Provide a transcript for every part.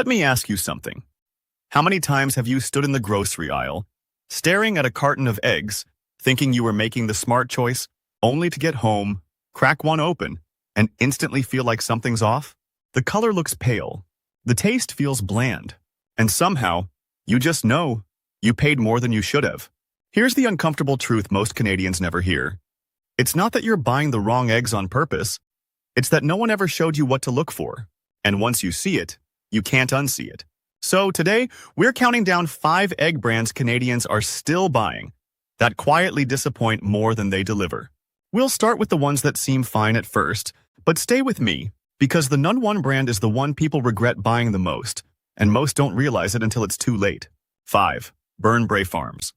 Let me ask you something. How many times have you stood in the grocery aisle, staring at a carton of eggs, thinking you were making the smart choice, only to get home, crack one open, and instantly feel like something's off? The color looks pale, the taste feels bland, and somehow, you just know you paid more than you should have. Here's the uncomfortable truth most Canadians never hear. It's not that you're buying the wrong eggs on purpose, it's that no one ever showed you what to look for. And once you see it, you can't unsee it. So today, we're counting down 5 egg brands Canadians are still buying that quietly disappoint more than they deliver. We'll start with the ones that seem fine at first, but stay with me, because the #1 brand is the one people regret buying the most, and most don't realize it until it's too late. 5. Burn Bray Farms.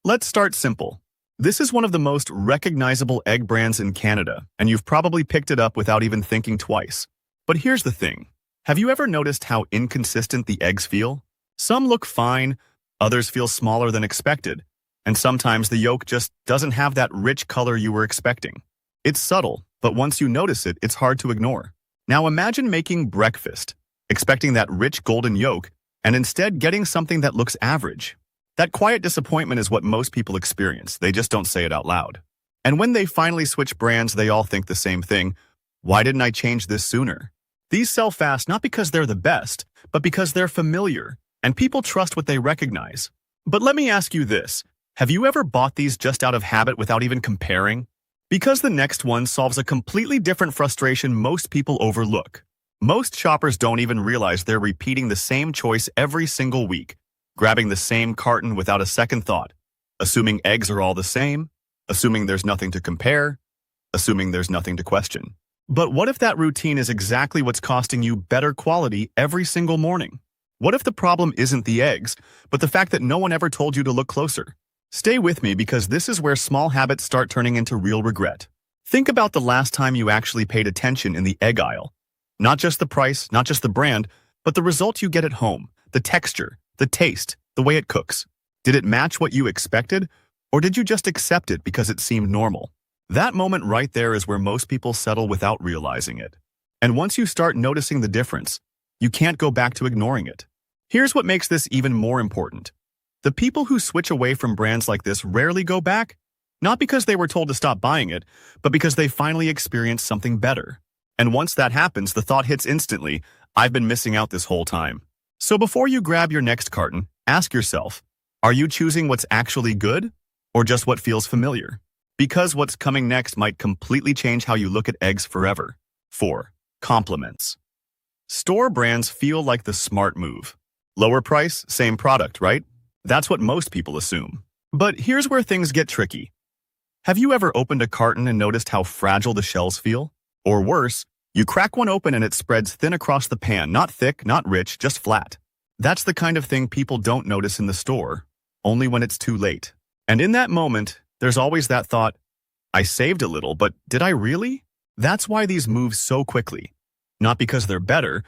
Let's start simple. This is one of the most recognizable egg brands in Canada, and you've probably picked it up without even thinking twice. But here's the thing. Have you ever noticed how inconsistent the eggs feel? Some look fine, others feel smaller than expected, and sometimes the yolk just doesn't have that rich color you were expecting. It's subtle, but once you notice it, it's hard to ignore. Now imagine making breakfast, expecting that rich golden yolk, and instead getting something that looks average. That quiet disappointment is what most people experience, they just don't say it out loud. And when they finally switch brands, they all think the same thing. Why didn't I change this sooner? These sell fast not because they're the best, but because they're familiar, and people trust what they recognize. But let me ask you this. Have you ever bought these just out of habit without even comparing? Because the next one solves a completely different frustration most people overlook. Most shoppers don't even realize they're repeating the same choice every single week, grabbing the same carton without a second thought, assuming eggs are all the same, assuming there's nothing to compare, assuming there's nothing to question. But what if that routine is exactly what's costing you better quality every single morning? What if the problem isn't the eggs, but the fact that no one ever told you to look closer? Stay with me because this is where small habits start turning into real regret. Think about the last time you actually paid attention in the egg aisle. Not just the price, not just the brand, but the result you get at home, the texture, the taste, the way it cooks. Did it match what you expected, or did you just accept it because it seemed normal? That moment right there is where most people settle without realizing it. And once you start noticing the difference, you can't go back to ignoring it. Here's what makes this even more important. The people who switch away from brands like this rarely go back, not because they were told to stop buying it, but because they finally experienced something better. And once that happens, the thought hits instantly, I've been missing out this whole time. So before you grab your next carton, ask yourself, are you choosing what's actually good, or just what feels familiar? Because what's coming next might completely change how you look at eggs forever. 4. Compliments. Store brands feel like the smart move. Lower price, same product, right? That's what most people assume. But here's where things get tricky. Have you ever opened a carton and noticed how fragile the shells feel? Or worse, you crack one open and it spreads thin across the pan, not thick, not rich, just flat. That's the kind of thing people don't notice in the store, only when it's too late. And in that moment, there's always that thought, I saved a little, but did I really? That's why these move so quickly. Not because they're better,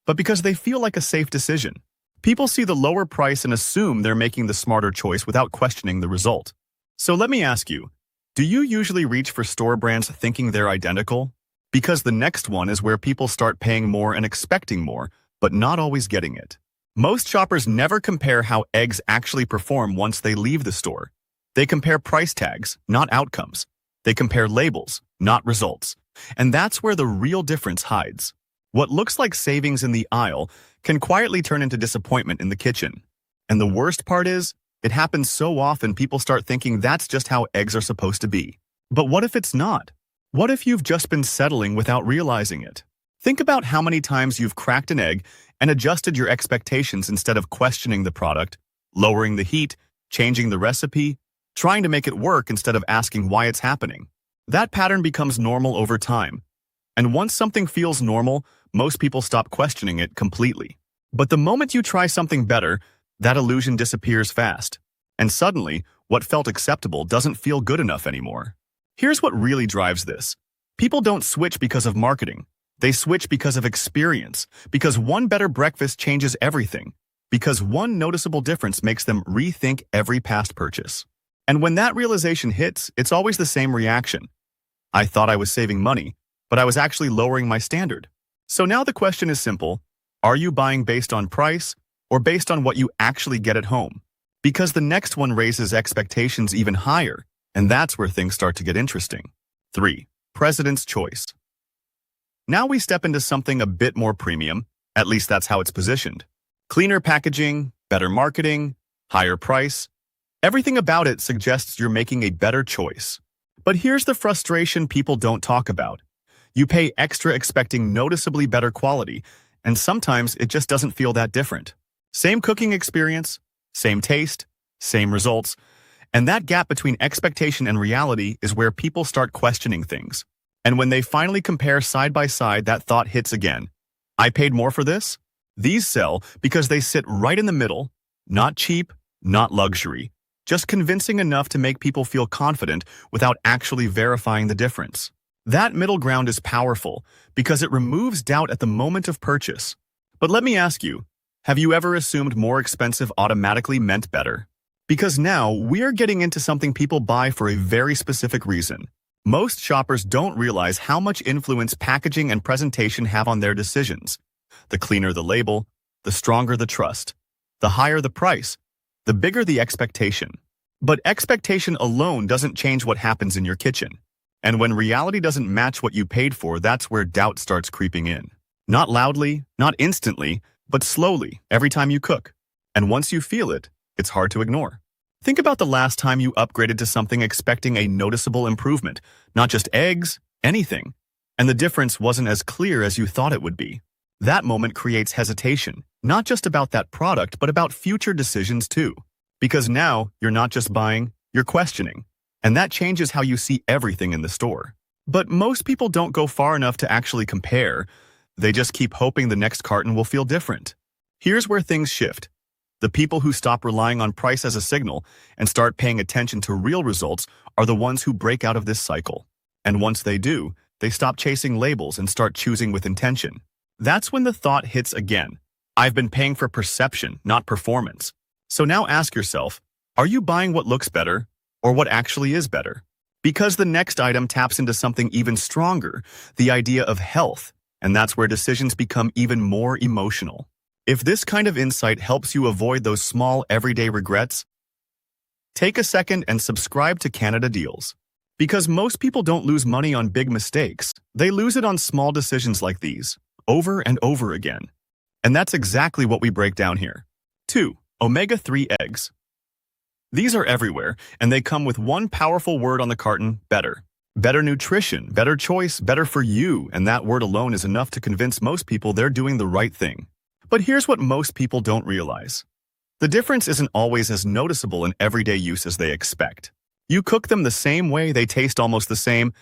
but because they feel like a safe decision. People see the lower price and assume they're making the smarter choice without questioning the result. So let me ask you, do you usually reach for store brands thinking they're identical? Because the next one is where people start paying more and expecting more, but not always getting it. Most shoppers never compare how eggs actually perform once they leave the store. They compare price tags, not outcomes. They compare labels, not results. And that's where the real difference hides. What looks like savings in the aisle can quietly turn into disappointment in the kitchen. And the worst part is, it happens so often people start thinking that's just how eggs are supposed to be. But what if it's not? What if you've just been settling without realizing it? Think about how many times you've cracked an egg and adjusted your expectations instead of questioning the product, lowering the heat, changing the recipe, trying to make it work instead of asking why it's happening. That pattern becomes normal over time. And once something feels normal, most people stop questioning it completely. But the moment you try something better, that illusion disappears fast. And suddenly, what felt acceptable doesn't feel good enough anymore. Here's what really drives this. People don't switch because of marketing. They switch because of experience, because one better breakfast changes everything, because one noticeable difference makes them rethink every past purchase. And when that realization hits, it's always the same reaction. I thought I was saving money, but I was actually lowering my standard. So now the question is simple. Are you buying based on price or based on what you actually get at home? Because the next one raises expectations even higher, and that's where things start to get interesting. 3. President's choice. Now we step into something a bit more premium, at least that's how it's positioned. Cleaner packaging, better marketing, higher price. Everything about it suggests you're making a better choice. But here's the frustration people don't talk about. You pay extra expecting noticeably better quality, and sometimes it just doesn't feel that different. Same cooking experience, same taste, same results, and that gap between expectation and reality is where people start questioning things. And when they finally compare side by side, that thought hits again. I paid more for this? These sell because they sit right in the middle, not cheap, not luxury, just convincing enough to make people feel confident without actually verifying the difference. That middle ground is powerful because it removes doubt at the moment of purchase. But let me ask you, have you ever assumed more expensive automatically meant better? Because now we're getting into something people buy for a very specific reason. Most shoppers don't realize how much influence packaging and presentation have on their decisions. The cleaner the label, the stronger the trust. The higher the price, the bigger the expectation. But expectation alone doesn't change what happens in your kitchen. And when reality doesn't match what you paid for, that's where doubt starts creeping in. Not loudly, not instantly, but slowly, every time you cook. And once you feel it, it's hard to ignore. Think about the last time you upgraded to something expecting a noticeable improvement, not just eggs, anything. And the difference wasn't as clear as you thought it would be. That moment creates hesitation, not just about that product, but about future decisions too. Because now, you're not just buying, you're questioning. And that changes how you see everything in the store. But most people don't go far enough to actually compare. They just keep hoping the next carton will feel different. Here's where things shift. The people who stop relying on price as a signal and start paying attention to real results are the ones who break out of this cycle. And once they do, they stop chasing labels and start choosing with intention. That's when the thought hits again. I've been paying for perception, not performance. So now ask yourself, are you buying what looks better or what actually is better? Because the next item taps into something even stronger, the idea of health, and that's where decisions become even more emotional. If this kind of insight helps you avoid those small everyday regrets, take a second and subscribe to Canada Deals. Because most people don't lose money on big mistakes, they lose it on small decisions like these, over and over again. And that's exactly what we break down here. 2. Omega-3 eggs. These are everywhere, and they come with one powerful word on the carton, better. Better nutrition, better choice, better for you, and that word alone is enough to convince most people they're doing the right thing. But here's what most people don't realize. The difference isn't always as noticeable in everyday use as they expect. You cook them the same way, they taste almost the same,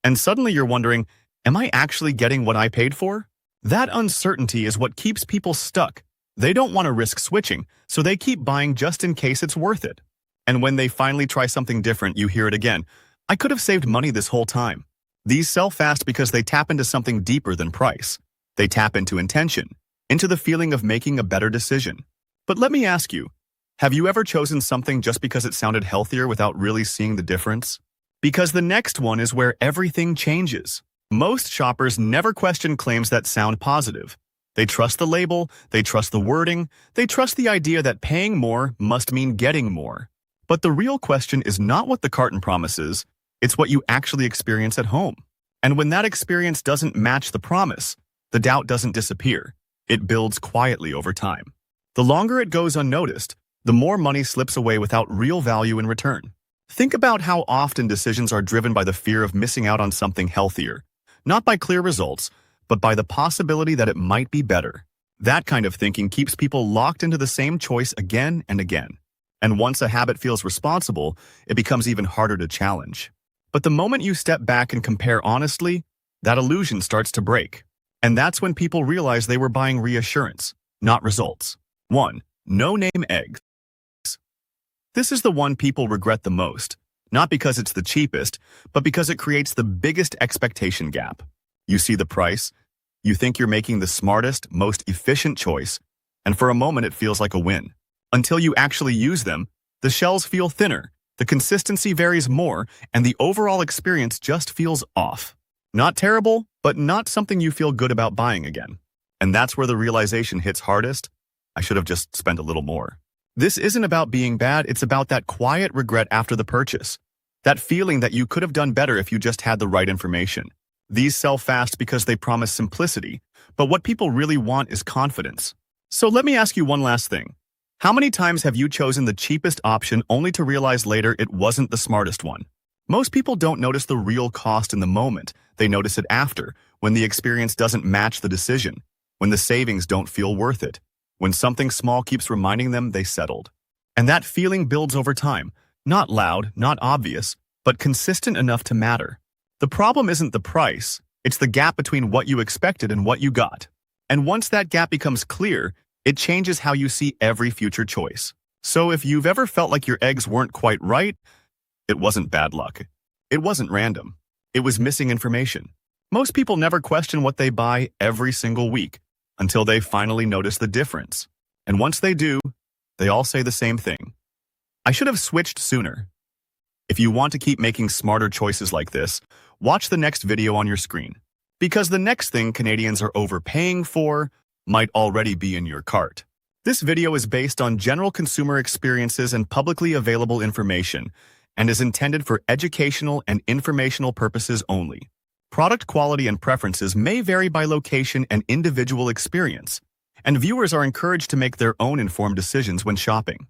and suddenly you're wondering, am I actually getting what I paid for? That uncertainty is what keeps people stuck. They don't want to risk switching, so they keep buying just in case it's worth it. And when they finally try something different, you hear it again. I could have saved money this whole time. These sell fast because they tap into something deeper than price. They tap into intention, into the feeling of making a better decision. But let me ask you, have you ever chosen something just because it sounded healthier without really seeing the difference? Because the next one is where everything changes. Most shoppers never question claims that sound positive. They trust the label, they trust the wording, they trust the idea that paying more must mean getting more. But the real question is not what the carton promises, it's what you actually experience at home. And when that experience doesn't match the promise, the doubt doesn't disappear. It builds quietly over time. The longer it goes unnoticed, the more money slips away without real value in return. Think about how often decisions are driven by the fear of missing out on something healthier, not by clear results, but by the possibility that it might be better. That kind of thinking keeps people locked into the same choice again and again. And once a habit feels responsible, it becomes even harder to challenge. But the moment you step back and compare honestly, that illusion starts to break. And that's when people realize they were buying reassurance, not results. 1. No-name eggs. This is the one people regret the most, not because it's the cheapest, but because it creates the biggest expectation gap. You see the price, you think you're making the smartest, most efficient choice, and for a moment it feels like a win. Until you actually use them, the shells feel thinner, the consistency varies more, and the overall experience just feels off. Not terrible, but not something you feel good about buying again. And that's where the realization hits hardest. I should have just spent a little more. This isn't about being bad, it's about that quiet regret after the purchase. That feeling that you could have done better if you just had the right information. These sell fast because they promise simplicity, but what people really want is confidence. So let me ask you one last thing. How many times have you chosen the cheapest option only to realize later it wasn't the smartest one? Most people don't notice the real cost in the moment. They notice it after, when the experience doesn't match the decision, when the savings don't feel worth it, when something small keeps reminding them they settled. And that feeling builds over time, not loud, not obvious, but consistent enough to matter. The problem isn't the price, it's the gap between what you expected and what you got. And once that gap becomes clear, it changes how you see every future choice. So if you've ever felt like your eggs weren't quite right, it wasn't bad luck. It wasn't random. It was missing information. Most people never question what they buy every single week until they finally notice the difference. And once they do, they all say the same thing. I should have switched sooner. If you want to keep making smarter choices like this, watch the next video on your screen. Because the next thing Canadians are overpaying for might already be in your cart. This video is based on general consumer experiences and publicly available information and is intended for educational and informational purposes only. Product quality and preferences may vary by location and individual experience, and viewers are encouraged to make their own informed decisions when shopping.